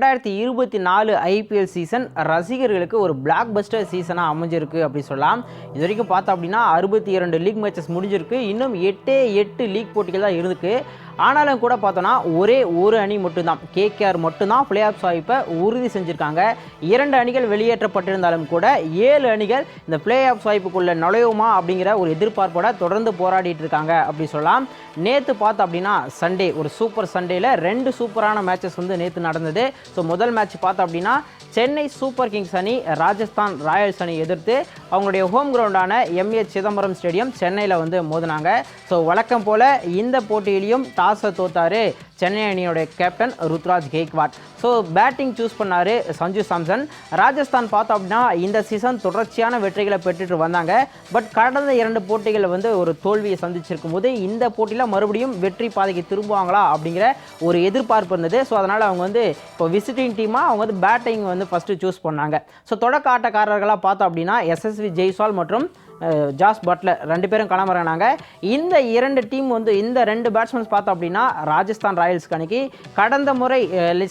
2024 IPL season ரசிகர்களுக்கு ஒரு black Bastar சீசனாக அமைஞ்சிருக்கு அப்படி சொல்லலாம். இது வரைக்கும் பார்த்தோம் அப்படின்னா 62 லீக் மேட்சஸ் முடிஞ்சிருக்கு. இன்னும் 8 லீக் போட்டிகள் தான் இருக்கு. ஆனாலும் கூட பார்த்தோன்னா ஒரே ஒரு அணி மட்டும்தான், கேகேஆர் மட்டும்தான் பிளே ஆஃப் வாய்ப்பை உறுதி செஞ்சுருக்காங்க. 2 அணிகள் வெளியேற்றப்பட்டிருந்தாலும் கூட 7 அணிகள் இந்த பிளே ஆஃப் வாய்ப்புக்குள்ளே நுழையுமா அப்படிங்கிற ஒரு எதிர்பார்ப்போட தொடர்ந்து போராடிட்டு இருக்காங்க அப்படி சொல்லலாம். நேற்று பார்த்தோம் அப்படின்னா சண்டே, ஒரு சூப்பர் சண்டேல 2 சூப்பரான மேட்சஸ் வந்து நேற்று நடந்தது. ஸோ முதல் மேட்ச் பார்த்தோம் அப்படின்னா சென்னை சூப்பர் கிங்ஸ் அணி ராஜஸ்தான் ராயல்ஸ் அணி எதிர்த்து அவங்களுடைய ஹோம் கிரவுண்டான எம்ஏ சிதம்பரம் ஸ்டேடியம் சென்னையில் வந்து மோதினாங்க. ஸோ வழக்கம் போல் இந்த போட்டியிலையும் டாஸை தோத்தாரு சென்னை அணியோடைய captain Ruturaj Gaikwad. So batting choose பண்ணார் சஞ்சு சாம்சன். ராஜஸ்தான் பார்த்தோம் அப்படின்னா இந்த சீசன் தொடர்ச்சியான வெற்றிகளை பெற்றுட்டு வந்தாங்க. பட் கடந்த 2 போட்டிகளில் வந்து ஒரு தோல்வியை சந்திச்சிருக்கும் போது இந்த போட்டியில் மறுபடியும் வெற்றி பாதைக்கு திரும்புவாங்களா அப்படிங்கிற ஒரு எதிர்பார்ப்பு இருந்தது. ஸோ அதனால் அவங்க வந்து இப்போ விசிட்டிங் டீமாக அவங்க வந்து பேட்டிங் வந்து ஃபஸ்ட்டு சூஸ் பண்ணாங்க. ஸோ தொடக்க ஆட்டக்காரர்களாக பார்த்தோம் அப்படின்னா எஸ்எஸ்வி ஜெய்ஸ்வால் மற்றும் ஜாஸ் பட்லர் 2 பேரும் களமிறங்கினாங்க. இந்த 2 டீம் வந்து இந்த 2 பேட்ஸ்மேன்ஸ் பார்த்தோம் அப்படின்னா ராஜஸ்தான் ராயல்ஸ் அணிக்கு கடந்த முறை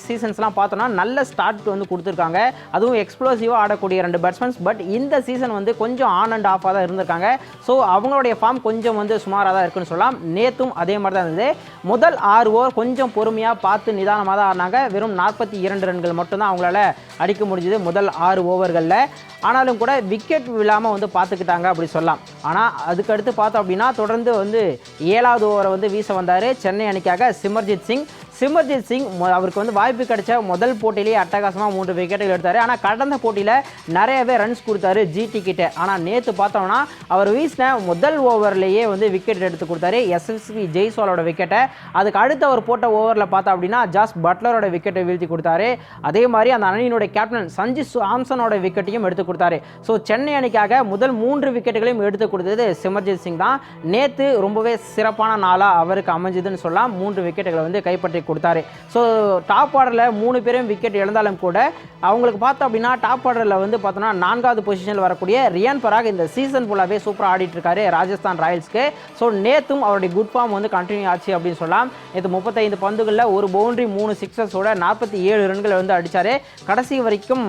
சீசன்ஸ்லாம் பார்த்தோன்னா நல்ல ஸ்டார்ட் வந்து கொடுத்துருக்காங்க. அதுவும் எக்ஸ்ப்ளோசிவாக ஆடக்கூடிய 2 பேட்ஸ்மேன்ஸ். பட் இந்த சீசன் வந்து கொஞ்சம் ஆன் அண்ட் ஆஃபாக தான் இருந்திருக்காங்க. ஸோ அவங்களுடைய ஃபார்ம் கொஞ்சம் வந்து சுமாராக தான் இருக்குன்னு சொல்லலாம். நேற்றும் அதே மாதிரி தான் இருந்தது. முதல் 6 ஓவர் கொஞ்சம் பொறுமையாக பார்த்து நிதானமாக தான் ஆடினாங்க. வெறும் 42 ரன்கள் மட்டும்தான் அவங்களால அடிக்க முடிஞ்சது முதல் 6 ஓவர்களில். ஆனாலும் கூட விக்கெட் விழாமல் வந்து பார்த்துக்கிட்டாங்க அப்படி சொல்லலாம். ஆனால் அதுக்கடுத்து பார்த்தோம் அப்படின்னா தொடர்ந்து வந்து 7வது ஓவரை வந்து வீச வந்தார் சென்னை அணிக்காக சிமர்ஜித் சிங். அவருக்கு வந்து வாய்ப்பு கிடைச்ச முதல் போட்டியிலேயே அட்டகாசமாக 3 விக்கெட்டுகள் எடுத்தார். ஆனால் கடந்த போட்டியில் நிறையவே ரன்ஸ் கொடுத்தாரு ஜிடி கிட்ட. ஆனால் நேற்று பார்த்தோம்னா அவர் வீசின முதல் ஓவர்லேயே வந்து விக்கெட் எடுத்து கொடுத்தாரு எஸ்எஸ்வி ஜெய்ஸ்வாலோட விக்கெட்டை. அதுக்கு அடுத்த அவர் போட்ட ஓவரில் பார்த்தோம் அப்படின்னா ஜாஸ் பட்லரோட விக்கெட்டை வீழ்த்தி கொடுத்தாரு. அதே மாதிரி அந்த அணியினுடைய கேப்டன் சஞ்சு சாம்சனோட விக்கெட்டையும் எடுத்து கொடுத்தாரு. ஸோ சென்னை அணிக்காக முதல் 3 விக்கெட்டுகளையும் எடுத்து கொடுத்தது சிமர்ஜித் சிங் தான். நேற்று ரொம்பவே சிறப்பான நாளாக அவருக்கு அமைஞ்சதுன்னு சொல்லலாம். 3 விக்கெட்டுகளை வந்து கைப்பற்றி கொடுத்தாரு. ஸோ டாப் ஆர்டரில் 3 பேரும் விக்கெட் இழந்தாலும் கூட அவங்களுக்கு பார்த்தோம் அப்படின்னா டாப் ஆர்டரில் வந்து பார்த்தோன்னா 4வது பொசிஷனில் வரக்கூடிய ரியான் பராக் இந்த சீசன் ஃபுல்லாகவே சூப்பராக ஆடிட்டு இருக்காரு ராஜஸ்தான் ராயல்ஸ்க்கு. ஸோ நேற்றும் அவருடைய குட் ஃபார்ம் வந்து கண்டினியூ ஆச்சு அப்படின்னு சொல்லலாம். நேற்று 35 பந்துகளில் ஒரு பவுண்டரி 3 சிக்ஸஸோட 47 ரன்களை வந்து அடித்தார். கடைசி வரைக்கும்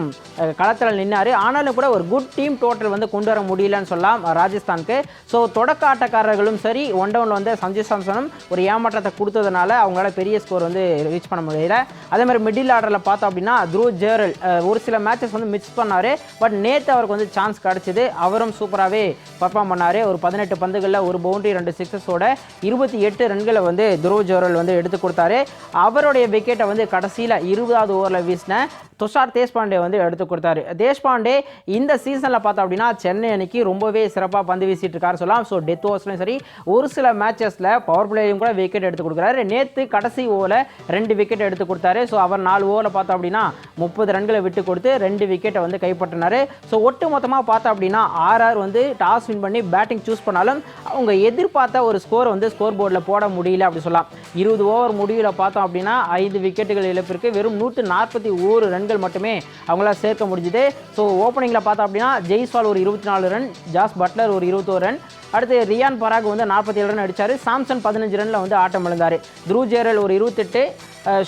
களத்தில் நின்னார். ஆனாலும் கூட ஒரு குட் டீம் டோட்டல் வந்து கொண்டு வர முடியலன்னு சொல்லலாம் ராஜஸ்தானுக்கு. ஸோ தொடக்க ஆட்டக்காரர்களும் சரி, ஒன் டவுனில் வந்து சஞ்சு சாம்சனும் ஒரு ஏமாற்றத்தை கொடுத்ததுனால அவங்களால பெரிய ஸ்கோர் வந்து ரீச் பண்ண முடியல. அதே மாதிரி மிடில் ஆர்டரில் பார்த்தோம் அப்படின்னா த்ரூ ஜெரல் ஒரு சில மேட்சஸ் வந்து மிஸ் பண்ணார். பட் நேற்று அவருக்கு வந்து சான்ஸ் கிடச்சிது. அவரும் சூப்பராகவே பர்ஃபார்ம் பண்ணார். ஒரு 18 பந்துகளில் ஒரு பவுண்டரி 2 சிக்ஸஸோட 28 ரன்களை வந்து த்ரூ ஜெரல் வந்து எடுத்து கொடுத்தாரு. அவருடைய விக்கெட்டை வந்து கடைசியில் 20வது ஓவரில் வீசின துஷார் தேஷ்பாண்டே வந்து எடுத்து கொடுத்தாரு. தேஷ்பாண்டே இந்த சீசனில் பார்த்தோம் அப்படின்னா சென்னை அணிக்கு ரொம்பவே சிறப்பாக பந்து வீசிட்டு இருக்காரு சொல்லலாம். ஸோ டெத் ஓவர்ஸ்லையும் சரி, ஒரு சில மேட்சஸில் பவர் பிளேயும் கூட விக்கெட் எடுத்து கொடுக்குறாரு. நேற்று கடைசி ஓவரில் 2 விக்கெட் எடுத்து கொடுத்தாரு. ஸோ அவர் 4 ஓவரில் பார்த்தோம் அப்படின்னா 30 ரன்களை விட்டு கொடுத்து 2 விக்கெட்டை வந்து கைப்பற்றினார். ஸோ ஒட்டு மொத்தமாக பார்த்தோம் அப்படின்னா ஆர்ஆர் வந்து டாஸ் வின் பண்ணி பேட்டிங் சூஸ் பண்ணாலும் அவங்க எதிர்பார்த்த ஒரு ஸ்கோர் வந்து ஸ்கோர் போர்டில் போட முடியல அப்படி சொல்லலாம். 20 ஓவர் முடிவில் பார்த்தோம் அப்படின்னா 5 விக்கெட்டுகள் இழப்பிற்கு வெறும் 141 ரன்கள் மட்டுமே அவங்களால சேர்க்க முடிஞ்சுது. ஸோ ஓப்பனிங்கில் பார்த்தோம் அப்படின்னா ஜெய்ஸ்வால் ஒரு 24 ரன், ஜாஸ் பட்லர் ஒரு 21 ரன், அடுத்து ரியான் பராக் வந்து 47 ரன் அடித்தார். சாம்சன் 15 ரனில் வந்து ஆட்டம் இழந்தார். த்ரூ ஜெரல் ஒரு 28,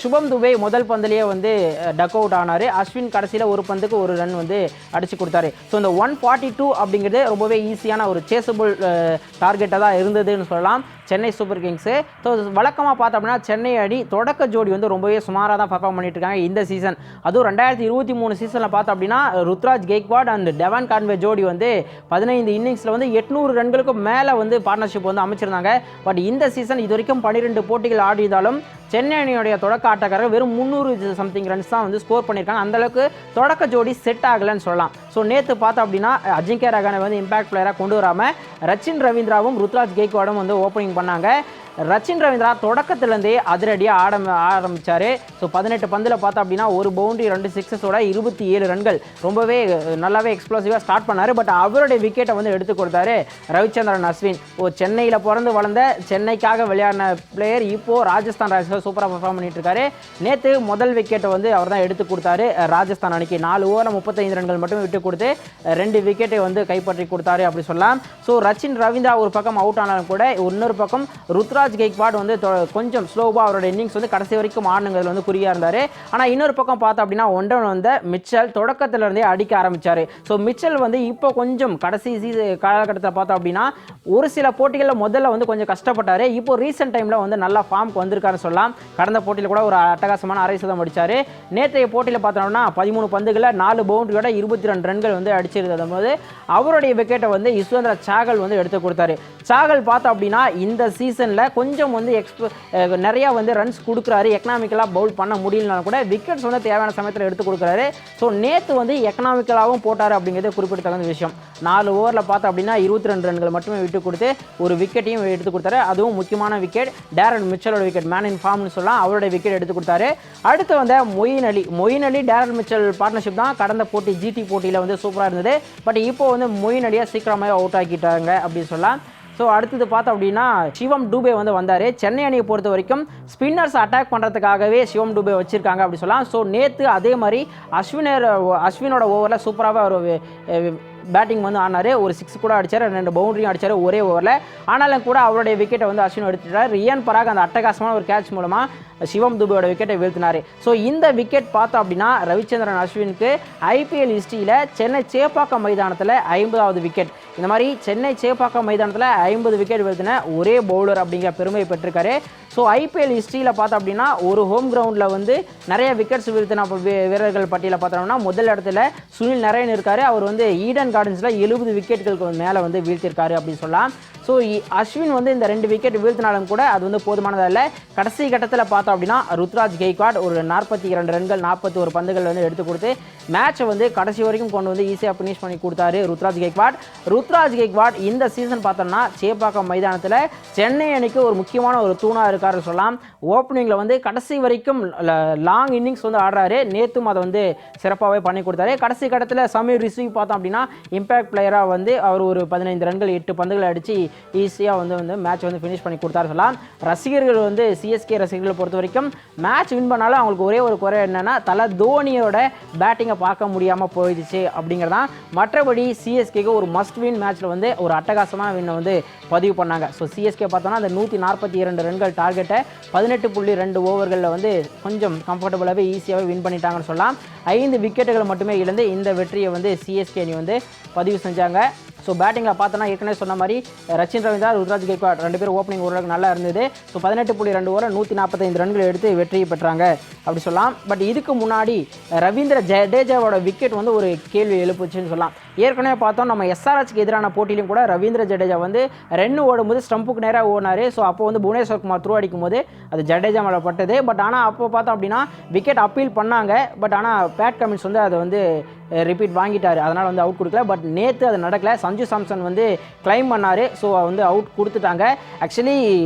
சுபம் துபே முதல் பந்திலேயே வந்து டக் அவுட் ஆனார். அஸ்வின் கடைசியில் ஒரு பந்துக்கு 1 ரன் வந்து அடித்து கொடுத்தாரு. ஸோ இந்த 142 அப்படிங்கிறது ரொம்பவே ஈஸியான ஒரு சேசபிள் டார்கெட்டாக தான் இருந்ததுன்னு சொல்லலாம் சென்னை சூப்பர் கிங்ஸு. ஸோ வழக்கமாக பார்த்தோம் அப்படின்னா சென்னை அணி தொடக்க ஜோடி வந்து ரொம்பவே சுமாராக தான் பர்ஃபார்ம் பண்ணிட்டு இருக்காங்க இந்த சீசன். அதுவும் 2023 சீசனில் பார்த்தோம் அப்படின்னா Ruturaj Gaikwad and Devon Conway ஜோடி வந்து 15 இன்னிங்ஸில் வந்து 800 ரன்களுக்கு மேலே வந்து பார்ட்னர்ஷிப் வந்து அமைச்சிருந்தாங்க. பட் இந்த சீசன் இது வரைக்கும் 12 போட்டிகள் ஆடினாலும் சென்னை அணியுடைய தொடக்க ஆட்டக்காரர்கள் வெறும் 300 சம்திங் ரன்ஸ் தான் வந்து ஸ்கோர் பண்ணியிருக்காங்க. அந்தளவுக்கு தொடக்க ஜோடி செட் ஆகலைன்னு சொல்லலாம். ஸோ நேற்று பார்த்தோம் அப்படின்னா அஜிங்கே ரஹானே வந்து இம்பாக்ட் பிளேயராக கொண்டு வராமல் ரச்சின் ரவீந்திராவும் ருத்ராஜ் கெய்க்வாடும் வந்து ஓப்பனிங் பண்ணாங்க. ரச்சின் ரவீந்திரா தொடக்கத்திலேருந்தே அதிரடியாக ஆரம்பித்தார். ஸோ 18 பந்தில் பார்த்தோம் அப்படின்னா ஒரு பவுண்டரி 2 சிக்ஸஸோட 27 ரன்கள் ரொம்பவே நல்லாவே எக்ஸ்ப்ளோசிவாக ஸ்டார்ட் பண்ணார். பட் அவருடைய விக்கெட்டை வந்து எடுத்து கொடுத்தாரு ரவிச்சந்திரன் அஸ்வின். சென்னையில் பிறந்து வளர்ந்த சென்னைக்காக விளையாடின பிளேயர் இப்போது ராஜஸ்தான் ராயல்ஸில் சூப்பராக பர்ஃபார்ம் பண்ணிட்டு இருக்காரு. நேற்று முதல் விக்கெட்டை வந்து அவர் தான் எடுத்து கொடுத்தாரு ராஜஸ்தான் அணிக்கு. 4 ஓவரில் 35 ரன்கள் மட்டும் விட்டு கொடுத்து 2 விக்கெட்டை வந்து கைப்பற்றி கொடுத்தாரு அப்படி சொல்லலாம். ஸோ ரச்சின் ரவீந்திரா ஒரு பக்கம் அவுட் ஆனாலும் கூட இன்னொரு பக்கம் ருத்ராஜ் ருத்ராஜ் கெய்க்வாட் வந்து கொஞ்சம் ஸ்லோவாக அவரோட இன்னிங்ஸ் வந்து கடைசி வரைக்கும் ஆடுங்கிறதுல வந்து குறியாக இருந்தார். ஆனால் இன்னொரு பக்கம் பார்த்தோம் அப்படின்னா ஒன்றன் வந்து மிச்சல் தொடக்கத்திலிருந்தே அடிக்க ஆரம்பித்தார். ஸோ மிச்சல் வந்து இப்போ கொஞ்சம் கடைசி காலகட்டத்தில் பார்த்தோம் அப்படின்னா ஒரு சில போட்டிகளில் முதல்ல வந்து கொஞ்சம் கஷ்டப்பட்டார். இப்போ ரீசெண்ட் டைமில் வந்து நல்லா ஃபார்முக்கு வந்திருக்காருன்னு சொல்லலாம். கடந்த போட்டியில் கூட ஒரு அட்டகாசமான 6 சதம் அடித்தார். நேற்றைய போட்டியில் பார்த்தோம்னா 13 பந்துகளில் 4 பவுண்டரியோட 22 ரன்கள் வந்து அடிச்சிருந்த போது அவருடைய விக்கெட்டை வந்து யுஸ்வேந்திர சாகல் வந்து எடுத்து கொடுத்தாரு. சாகல் பார்த்தோம் அப்படின்னா இந்த சீசனில் கொஞ்சம் வந்து நிறையா வந்து ரன்ஸ் கொடுக்குறாரு. எக்கனாமிக்கலாக பவுல் பண்ண முடியலனாலும் கூட விக்கெட்ஸ் வந்து தேவையான சமயத்தில் எடுத்து கொடுக்குறாரு. ஸோ நேற்று வந்து எக்கனாமிக்கலாகவும் போட்டார் அப்படிங்கிறது குறிப்பிடத்தகுந்த விஷயம். 4 ஓவரில் பார்த்தோம் அப்படின்னா 22 ரன்கள் மட்டுமே விட்டு கொடுத்து ஒரு விக்கெட்டையும் எடுத்து கொடுத்தாரு. அதுவும் முக்கியமான விக்கெட் டேரன் மிச்சலோட விக்கெட், மேன் இன் ஃபார்ம்னு சொல்லலாம். அவருடைய விக்கெட் எடுத்து கொடுத்தாரு. அடுத்து வந்த Moeen Ali Darren Mitchell partnership தான் கடந்த போட்டி ஜிடி போட்டியில் வந்து சூப்பராக இருந்தது. பட் இப்போ வந்து மொயின் அலியை சீக்கிரமாக அவுட் ஆக்கிட்டாங்க அப்படின்னு சொல்லலாம். ஸோ அடுத்தது பார்த்தோம் அப்படின்னா சிவம் டூபே வந்து வந்தார். சென்னை அணியை பொறுத்த வரைக்கும் ஸ்பின்னர்ஸ் அட்டாக் பண்ணுறதுக்காகவே சிவம் டூபே வச்சுருக்காங்க அப்படி சொல்லலாம். ஸோ நேற்று அதே மாதிரி அஸ்வினோட ஓவரில் சூப்பராக ஒரு பேட்டிங் வந்து ஆனார். ஒரு 6 கூட அடித்தார், 2 பவுண்டரியும் அடித்தார் ஒரே ஓவரில். ஆனாலும் கூட அவருடைய விக்கெட்டை வந்து அஸ்வின் எடுத்துட்டார். ரியான் பராக் அந்த அட்டகாசமான ஒரு கேட்ச் மூலமாக சிவம் துபேயோட விக்கெட்டை வீழ்த்தினார். ஸோ இந்த விக்கெட் பார்த்தோம் அப்படின்னா ரவிச்சந்திரன் அஸ்வினுக்கு ஐபிஎல் ஹிஸ்ட்ரியில் சென்னை சேப்பாக்கம் மைதானத்தில் 50வது விக்கெட். இந்த மாதிரி சென்னை சேப்பாக்கம் மைதானத்தில் 50 விக்கெட் வீழ்த்தின ஒரே பவுலர் அப்படிங்கிற பெருமையை பெற்றிருக்காரு. ஸோ ஐபிஎல் ஹிஸ்ட்ரியில் பார்த்தோம் அப்படின்னா ஒரு ஹோம் கிரவுண்டில் வந்து நிறைய விக்கெட்ஸ் வீழ்த்தின வீரர்கள் பட்டியலில் பார்த்தோம்னா முதல் இடத்துல சுனில் நரேன் இருக்கார். அவர் வந்து ஈடன் கார்டன்ஸில் 70 விக்கெட்டுகளுக்கு மேலே வந்து வீழ்த்திருக்காரு அப்படின்னு சொல்லலாம். ஸோ அஸ்வின் வந்து இந்த 2 விக்கெட் வீழ்த்தினாலும் கூட அது வந்து போதுமானதாக இல்லை. கடைசி கட்டத்தில் பார்த்தோம் அப்படின்னா ருத்ராஜ் கெய்க்வாட் ஒரு 42 ரன்கள் 41 பந்துகள் வந்து எடுத்து கொடுத்து மேட்சை வந்து கடைசி வரைக்கும் கொண்டு வந்து ஈஸியாக ஃபினிஷ் பண்ணி கொடுத்தாரு ருத்ராஜ் கெய்க்வாட். இந்த சீசன் பார்த்தோம்னா சேப்பாக்கம் மைதானத்தில் சென்னை அணிக்கு ஒரு முக்கியமான ஒரு தூணாக இருக்காருன்னு சொல்லலாம். ஓப்பனிங்கில் வந்து கடைசி வரைக்கும் லாங் இன்னிங்ஸ் வந்து ஆடுறாரு. நேற்றும் அதை வந்து சிறப்பாகவே பண்ணி கொடுத்தாரு. கடைசி கட்டத்தில் சமீர் ரிஸ்வி பார்த்தோம் அப்படின்னா இம்பேக்ட் பிளேயராக வந்து அவர் ஒரு 15 ரன்கள் 8 பந்துகளை அடித்து ஈஸியாக வந்து மேட்ச் வந்து ஃபினிஷ் பண்ணி கொடுத்தாரு சொல்லலாம். ரசிகர்கள் வந்து சிஎஸ்கே ரசிகர்களை பொறுத்த வரைக்கும் மேட்ச் வின் பண்ணாலும் அவங்களுக்கு ஒரே ஒரு குறை என்னென்னா தோனியோட பேட்டிங்கை பார்க்க முடியாமல் போயிடுச்சு அப்படிங்கிறதான். மற்றபடி சிஎஸ்கேக்கு ஒரு மஸ்ட் வின் மேட்ச்சில் வந்து ஒரு அட்டகாசமான வின்னை வந்து பதிவு பண்ணாங்க. ஸோ சிஎஸ்கே பார்த்தோன்னா அந்த 142 ரன்கள் டார்கெட்டை 18.2 ஓவர்களில் வந்து கொஞ்சம் கம்ஃபர்டபுளாகவே ஈஸியாகவே வின் பண்ணிட்டாங்கன்னு சொல்லலாம். 5 விக்கெட்டுகளை மட்டுமே இழந்து இந்த வெற்றியை வந்து சிஎஸ்கே அணி வந்து பதிவு செஞ்சாங்க. ஸோ பேட்டிங்கில் பார்த்தோன்னா ஏற்கனவே சொன்ன மாதிரி ரச்சின் ரவீந்திரா ருத்ராஜ் கெய்க்வாட் 2 பேரும் ஓப்பனிங் ஓரளவுக்கு நல்லா இருந்தது. ஸோ 18.2 ஓவர் 145 ரன்கள் எடுத்து வெற்றியை பெற்றாங்க அப்படி சொல்லலாம். பட் இதுக்கு முன்னாடி ரவீந்திர ஜடேஜாவோட விக்கெட் வந்து ஒரு கேள்வி எழுப்புச்சுன்னு சொல்லலாம். ஏற்கனவே பார்த்தோம் நம்ம எஸ்ஆர்ஹெச்க்கு எதிரான போட்டியிலும் கூட ரவீந்திர ஜடேஜா வந்து ரன் ஓடும்போது ஸ்டம்புக்கு நேராக ஓடினார். ஸோ அப்போ வந்து புவனேஸ்வர் குமார் த்ரூ அடிக்கும் போது அது ஜடேஜா மேலே பட்டது. பட் ஆனால் அப்போ பார்த்தோம் அப்படின்னா விக்கெட் அப்பீல் பண்ணாங்க. பட் ஆனால் பேட் கமின்ஸ் வந்து அதை வந்து ரிப்பீட் வாங்கிட்டார். அதனால் வந்து அவுட் கொடுக்கல. பட் நேற்று அது நடக்கல. சஞ்சு சாம்சன் வந்து கிளைம் பண்ணார். ஸோ வந்து அவுட் கொடுத்துட்டாங்க. ஆக்சுவலி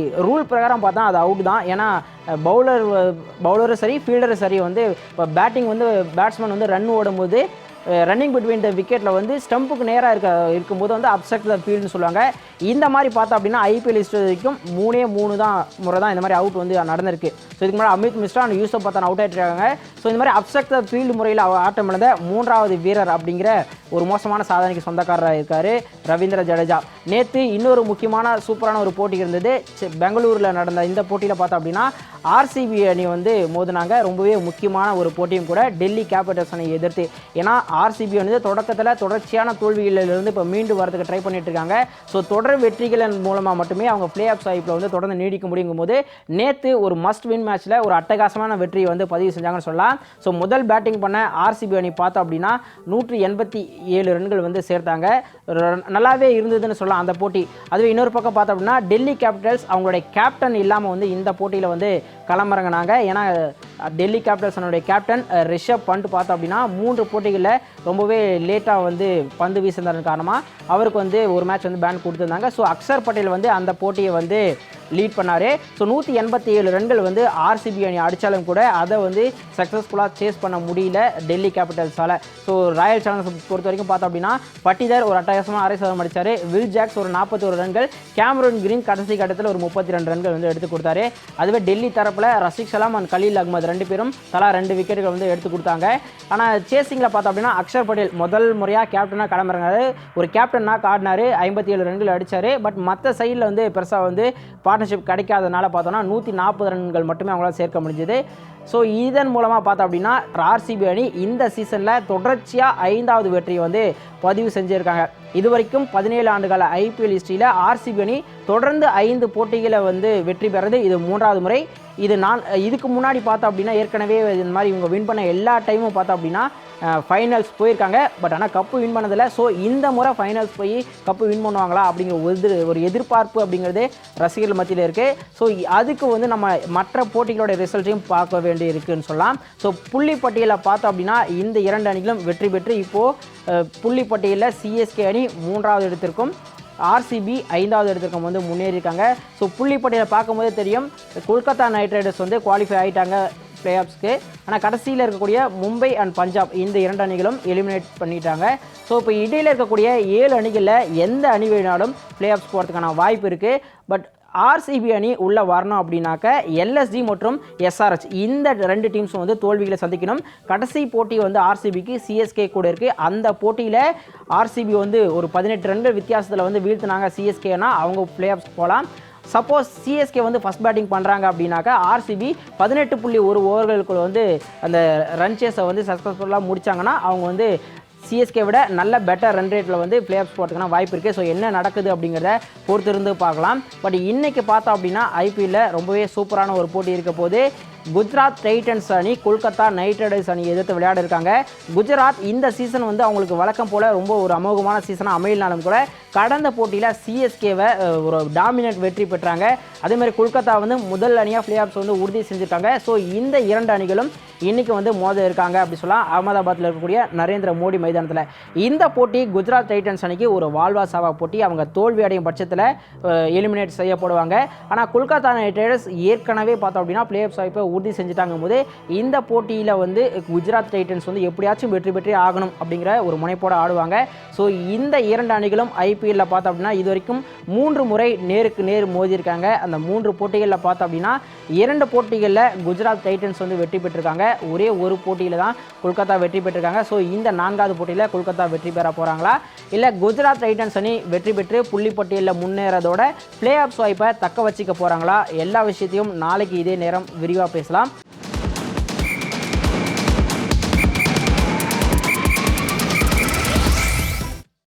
ரூல் பிரகாரம் பார்த்தா அது அவுட் தான். ஏன்னா பவுலரும் சரி ஃபீல்டரும் சரி வந்து இப்போ பேட்டிங் வந்து பேட்ஸ்மேன் வந்து ரன் ஓடும்போது ரன்னிங் பிட்வீன் த விக்கெட்டில் வந்து ஸ்டம்புக்கு நேராக இருக்கும்போது வந்து அப்செக்ட் த ஃபீல்டுன்னு சொல்லுவாங்க. இந்த மாதிரி பார்த்தோம் அப்படின்னா ஐபிஎல் ஹிஸ்டரி வரைக்கும் 3 தான் முறை தான் இந்த மாதிரி அவுட் வந்து நடந்திருக்கு. ஸோ இதுக்கு முன்னாடி அமித் மிஸ்ரா அண்ட் யூசப் பத்தான் அவுட் ஆகிட்டுருக்காங்க. ஸோ இந்த மாதிரி அப்செக்ட் த ஃபீல்டு முறையில் ஆட்டம் இழந்த 3வது வீரர் அப்படிங்கிற ஒரு மோசமான சாதனைக்கு சொந்தக்காரராக இருக்கார் ரவீந்திர ஜடேஜா. நேற்று இன்னொரு முக்கியமான சூப்பரான ஒரு போட்டி இருந்தது. பெங்களூரில் நடந்த இந்த போட்டியில் பார்த்தோம் அப்படின்னா ஆர்சிபி அணி வந்து மோதினாங்க. ரொம்பவே முக்கியமான ஒரு போட்டியும் கூட டெல்லி கேபிட்டல்ஸ் அணி எதிர்த்து. ஏன்னா ஆர்சிபி வந்து தொடக்கத்தில் தொடர்ச்சியான தோல்விகளிலிருந்து இப்போ மீண்டு வரதுக்கு ட்ரை பண்ணிட்டு இருக்காங்க. ஸோ தொடர் வெற்றிகளின் மூலமாக மட்டுமே அவங்க பிளே ஆஃப் சாய்ப்பில் வந்து தொடர்ந்து நீடிக்க முடியும் போது நேற்று ஒரு மஸ்ட் வின் மேட்ச்சில் ஒரு அட்டகாசமான வெற்றியை வந்து பதிவு செஞ்சாங்கன்னு சொல்லலாம். ஸோ முதல் பேட்டிங் பண்ண ஆர்சிபி அணி பார்த்தோம் அப்படின்னா 187 ரன்கள் வந்து சேர்த்தாங்க. நல்லாவே இருந்ததுன்னு சொல்லலாம் அந்த போட்டி. அதுவே இன்னொரு பக்கம் பார்த்தோம் அப்படின்னா டெல்லி கேபிட்டல்ஸ் அவங்களுடைய கேப்டன் இல்லாமல் வந்து இந்த போட்டியில் வந்து களமிறங்கினாங்க. ஏன்னா டெல்லி கேபிட்டல்ஸனுடைய கேப்டன் ரிஷப் பண்ட் பார்த்தோம் அப்படின்னா 3 போட்டிகளில் ரொம்பவே லேட்டாக வந்து பந்து வீசுனதன் காரணமாக அவருக்கு வந்து ஒரு மேட்ச் வந்து பேன் கொடுத்துருந்தாங்க. ஸோ அக்ஷர் பட்டேல் வந்து அந்த போட்டியை வந்து லீட் பண்ணார். ஸோ 187 ரன்கள் வந்து ஆர்சிபி அணி அடித்தாலும் கூட அதை வந்து சக்ஸஸ்ஃபுல்லாக சேஸ் பண்ண முடியல டெல்லி கேபிட்டல்ஸால். ஸோ ராயல் சேலஞ்சர்ஸ் பொறுத்த வரைக்கும் பார்த்தோம் அப்படின்னா பட்டிதர் ஒரு அட்டகாசமாக 6 சதம் அடித்தார். வில் ஜாக்ஸ் ஒரு 41 ரன்கள், கேமரூன் கிரீன் கடைசி கட்டத்தில் ஒரு 32 ரன்கள் வந்து எடுத்து கொடுத்தாரு. அதுவே டெல்லி தரப்பில் ரஷீக் சலாம் அண்ட் கலீல் அகமது 2 பேரும் தலா 2 விக்கெட்டுகள் வந்து எடுத்து கொடுத்தாங்க. ஆனால் சேசிங்கில் பார்த்தோம் அப்படின்னா அக்ஷர் பட்டேல் முதல் முறையாக கேப்டனாக களமிறங்கினார். ஒரு கேப்டனாக ஆடினார், 57 ரன்கள் அடித்தார். பட் மற்ற சைடில் வந்து பெருசாக வந்து பார்ட்னர்ஷிப் கிடைக்காதனால பார்த்தோன்னா 140 ரன்கள் மட்டுமே அவங்களால சேர்க்க முடிஞ்சது. ஸோ இதன் மூலமாக பார்த்தோம் அப்படின்னா ஆர்சிபி அணி இந்த சீசனில் தொடர்ச்சியாக 5வது வெற்றியை வந்து பதிவு செஞ்சுருக்காங்க. இது வரைக்கும் 17 ஆண்டுகால ஐபிஎல் ஹிஸ்ட்ரியில் ஆர்சிபி அணி தொடர்ந்து 5 போட்டிகளை வந்து வெற்றி பெறது இது 3வது முறை. இதுக்கு முன்னாடி பார்த்தோம் அப்படின்னா ஏற்கனவே இந்த மாதிரி இவங்க வின் பண்ண எல்லா டைமும் பார்த்தோம் அப்படின்னா ஃபைனல்ஸ் போயிருக்காங்க. பட் ஆனால் கப்பு வின் பண்ணதில்லை. ஸோ இந்த முறை ஃபைனல்ஸ் போய் கப்பு வின் பண்ணுவாங்களா அப்படிங்கிற ஒரு எதிர்பார்ப்பு அப்படிங்கிறது ரசிகர்கள் மத்தியில் இருக்குது. ஸோ அதுக்கு வந்து நம்ம மற்ற போட்டிகளோட ரிசல்ட்டையும் பார்க்க வேண்டி இருக்குன்னு சொல்லலாம். ஸோ புள்ளி பட்டியலில் பார்த்தோம் அப்படின்னா இந்த 2 அணிகளும் வெற்றி பெற்று இப்போது புள்ளி பட்டியலில் சிஎஸ்கே அணி 3வது இடத்திற்கும் ஆர்சிபி 5வது இடத்திற்கும் வந்து முன்னேறியிருக்காங்க. ஸோ புள்ளி பட்டியலை பார்க்கும்போதே தெரியும் கொல்கத்தா நைட் ரைடர்ஸ் வந்து குவாலிஃபை ஆகிட்டாங்க பிளே ஆஃப்ஸ்க்கு. ஆனால் கடைசியில் இருக்கக்கூடிய மும்பை அண்ட் பஞ்சாப் இந்த 2 அணிகளும் எலிமினேட் பண்ணிட்டாங்க. ஸோ இப்போ இடையில் இருக்கக்கூடிய 7 அணிகளில் எந்த அணி வேணாலும் பிளே ஆஃப்ஸ் போகிறதுக்கான வாய்ப்பு இருக்குது. பட் ஆர்சிபி அணி உள்ளே வரணும் அப்படின்னாக்க எல்எஸ்டி மற்றும் எஸ்ஆர்ஹெச் இந்த 2 டீம்ஸும் வந்து தோல்விகளை சந்திக்கணும். கடைசி போட்டி வந்து ஆர்சிபிக்கு சிஎஸ்கே கூட இருக்குது. அந்த போட்டியில் ஆர்சிபி வந்து ஒரு 18 ரன்கள் வித்தியாசத்தில் வந்து வீழ்த்தினாங்க சிஎஸ்கேனா அவங்க பிளே ஆஃப்ஸ் போகலாம். சப்போஸ் சிஎஸ்கே வந்து ஃபஸ்ட் பேட்டிங் பண்ணுறாங்க அப்படின்னாக்கா ஆர்சிபி 18.1 ஓவர்களுக்குள்ள வந்து அந்த ரன் சேஸை வந்து சக்ஸஸ்ஃபுல்லாக முடித்தாங்கன்னா அவங்க வந்து சிஎஸ்கே விட நல்ல பெட்டர் ரன் ரேட்டில் வந்து பிளே ஆஃப் போகிறதுக்கான வாய்ப்பு இருக்குது. ஸோ என்ன நடக்குது அப்படிங்கிறத பொறுத்திருந்து பார்க்கலாம். பட் இன்றைக்கி பார்த்தோம் அப்படின்னா ஐபிஎல்லில் ரொம்பவே சூப்பரான ஒரு போட்டி இருக்க போது குஜராத் டைட்டன்ஸ் அணி கொல்கத்தா நைட் ரைடர்ஸ் அணி எதிர்த்து விளையாட இருக்காங்க. குஜராத் இந்த சீசன் வந்து அவங்களுக்கு வழக்கம் போல் ரொம்ப ஒரு அமோகமான சீசனாக அமையினாலும் கூட கடந்த போட்டியில் சிஎஸ்கேவை ஒரு டாமினேட் வெற்றி பெற்றாங்க. அதேமாதிரி கொல்கத்தா வந்து முதல் அணியாக பிளே ஆஃப்ஸ் வந்து உறுதி செஞ்சுருக்காங்க. ஸோ இந்த 2 அணிகளும் இன்றைக்கி வந்து மோத இருக்காங்க அப்படி சொல்லலாம் அகமதாபாத்தில் இருக்கக்கூடிய நரேந்திர மோடி மைதானத்தில். இந்த போட்டி குஜராத் டைட்டன்ஸ் அணிக்கு ஒரு வாழ்வா சாவா போட்டி. அவங்க தோல்வி அடையும் பட்சத்தில் எலிமினேட் செய்யப்படுவாங்க. ஆனால் கொல்கத்தா நைட் ரைடர்ஸ் ஏற்கனவே பார்த்தோம் அப்படின்னா பிளே ஆஃப்ஸ் வாய்ப்பை உறுதி செஞ்சுட்டாங்க போது இந்த போட்டியில் வந்து குஜராத் டைட்டன்ஸ் வந்து எப்படியாச்சும் வெற்றி பெற்றே ஆகணும் அப்படிங்கிற ஒரு முனைப்போடு ஆடுவாங்க. ஸோ இந்த 2 அணிகளும் ஐபிஎல்லில் பார்த்தோம் அப்படின்னா இது வரைக்கும் 3 முறை நேருக்கு நேர் மோதியிருக்காங்க. அந்த 3 போட்டிகளில் பார்த்தோம் அப்படின்னா 2 போட்டிகளில் குஜராத் டைட்டன்ஸ் வந்து வெற்றி பெற்றிருக்காங்க. ஒரே ஒரு போட்டியில் தான் கொல்கத்தா வெற்றி பெற்றிருக்காங்க. ஸோ இந்த 4வது போட்டியில் கொல்கத்தா வெற்றி பெற போகிறாங்களா இல்லை குஜராத் டைட்டன்ஸ் அணி வெற்றி பெற்று புள்ளி பட்டியலில் முன்னேறதோட பிளே ஆஃப்ஸ் வாய்ப்பை தக்க வச்சிக்க போகிறாங்களா எல்லா விஷயத்தையும் நாளைக்கு இதே நேரம் விரிவாக பேசலாம்.